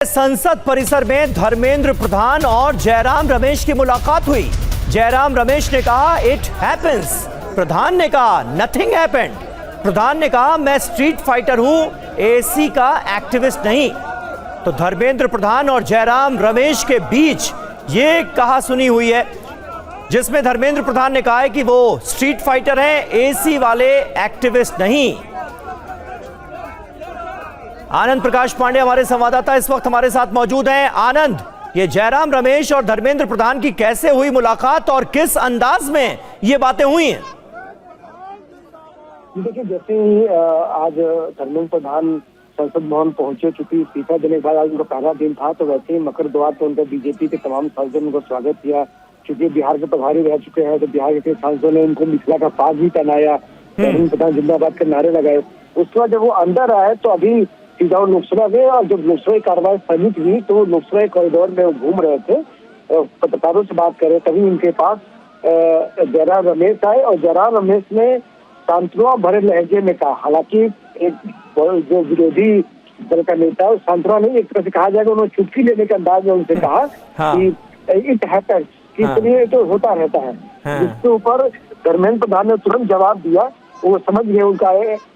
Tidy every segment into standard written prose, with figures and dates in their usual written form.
संसद परिसर में धर्मेंद्र प्रधान और जयराम रमेश की मुलाकात हुई। जयराम रमेश ने कहा इट हैपेंस, प्रधान ने कहा नथिंग हैपेंड। प्रधान ने कहा मैं स्ट्रीट फाइटर हूं, एसी का एक्टिविस्ट नहीं। तो धर्मेंद्र प्रधान और जयराम रमेश के बीच ये कहा सुनी हुई है, जिसमें धर्मेंद्र प्रधान ने कहा है कि वो स्ट्रीट फाइटर हैं, एसी वाले एक्टिविस्ट नहीं। आनंद प्रकाश पांडे हमारे संवाददाता इस वक्त हमारे साथ मौजूद हैं। आनंद, ये जयराम रमेश और धर्मेंद्र प्रधान की कैसे हुई मुलाकात और किस अंदाज में ये बातें हुई हैं? देखिए, जैसे ही आज धर्मेंद्र प्रधान संसद भवन पहुंचे, चूंकि इस्तीफा देने के बाद आज उनका पहला दिन था, तो वैसे ही मकर द्वार पर उनका बीजेपी के तमाम सांसदों ने उनका स्वागत किया। चूंकि बिहार के प्रभारी रह चुके हैं, तो बिहार के सांसदों ने उनको मिथिला का पाग भी पहनाया, धर्मेंद्र प्रधान जिंदाबाद के नारे लगाए। उसके बाद जब वो अंदर आए तो अभी सीधा लोकसभा में, और जब लोकसभा की कार्रवाई स्थगित हुई तो लोकसभा कॉरिडोर में वो घूम रहे थे, पत्रकारों से बात कर रहे, तभी उनके पास जयराम रमेश आए और जयराम रमेश ने सांत्वना भरे लहजे में कहा, हालांकि एक जो विरोधी दल का नेता है सांत्वना नहीं, एक तरह से कहा जाएगा उन्होंने चुटकी लेने के अंदाज में उनसे कहा कि इट हैपेंस, कि ये तो होता रहता है। जिसके ऊपर धर्मेंद्र प्रधान ने तुरंत जवाब दिया। वो समझ गए उनका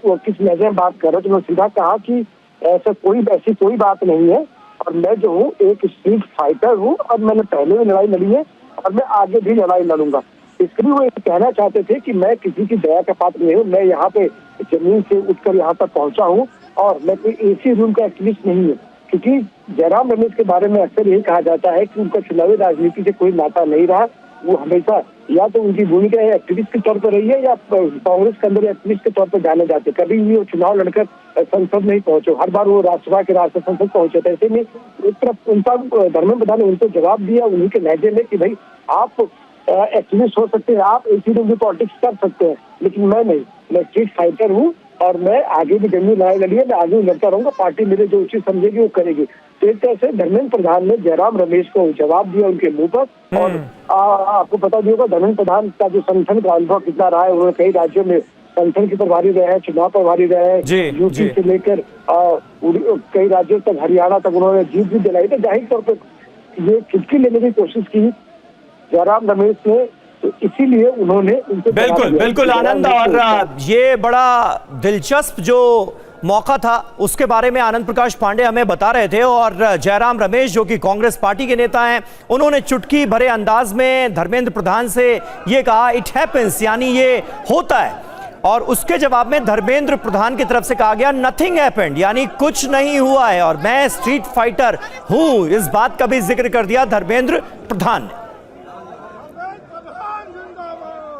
वो किस लहजे में बात कर रहे, तो उन्होंने सीधा कहा कि ऐसी कोई बात नहीं है, और मैं जो हूँ एक स्ट्रीट फाइटर हूँ, और मैंने पहले भी लड़ाई लड़ी है और मैं आगे भी लड़ाई लड़ूंगा। इसके लिए वो ये कहना चाहते थे कि मैं किसी की दया का पात्र नहीं हूँ, मैं यहाँ पे जमीन से उठकर यहाँ तक पहुंचा हूँ, और मैं कोई एसी रूम का एक्टिविस्ट नहीं हूँ। क्योंकि जयराम रमेश के बारे में अक्सर यही कहा जाता है कि उनका चुनावी राजनीति से कोई नाता नहीं रहा। वो हमेशा या तो उनकी भूमिका एक्टिविस्ट के तौर पर रही है, या कांग्रेस के अंदर एक्टिविस्ट के तौर पर जाने जाते। कभी भी वो चुनाव लड़कर संसद नहीं पहुंचे, हर बार वो राज्यसभा के राष्ट्रीय संसद पहुंचे थे। ऐसे में एक तरफ उनका धर्मेंद्र प्रधान ने उनको जवाब दिया उन्हीं के लहजे में कि भाई आप एक्टिविस्ट हो सकते हैं, आप एसी रूम की पॉलिटिक्स कर सकते हैं, लेकिन मैं नहीं, मैं स्ट्रीट फाइटर हूँ और मैं आगे भी जंगी लड़ाई लड़ी है, मैं आगे भी लड़ता रहूंगा, पार्टी मेरे जो उचित समझेगी वो करेगी। तो एक तरह से धर्मेंद्र प्रधान ने जयराम रमेश को जवाब दिया उनके मुंह पर। और आपको पता भी होगा धर्मेंद्र प्रधान का जो संगठन का अनुभव कितना रहा है। उन्होंने कई राज्यों में संगठन की प्रभारी रहे हैं, चुनाव प्रभारी रहे हैं, यूपी से लेकर कई राज्यों तक, हरियाणा तक उन्होंने जीत भी दिलाई। तो जाहिर तौर पर ये चुटकी लेने की कोशिश की जयराम रमेश ने, तो इसीलिए उन्होंने बिल्कुल आनंद, और ये बड़ा दिलचस्प जो मौका था उसके बारे में आनंद प्रकाश पांडे हमें बता रहे थे। और जयराम रमेश जो कि कांग्रेस पार्टी के नेता हैं, उन्होंने चुटकी भरे अंदाज में धर्मेंद्र प्रधान से ये कहा इट हैपेंस, यानी ये होता है। और उसके जवाब में धर्मेंद्र प्रधान की तरफ से कहा गया नथिंग हैपेंड, यानी कुछ नहीं हुआ है और मैं स्ट्रीट फाइटर हूं। इस बात का भी जिक्र कर दिया धर्मेंद्र प्रधान ने।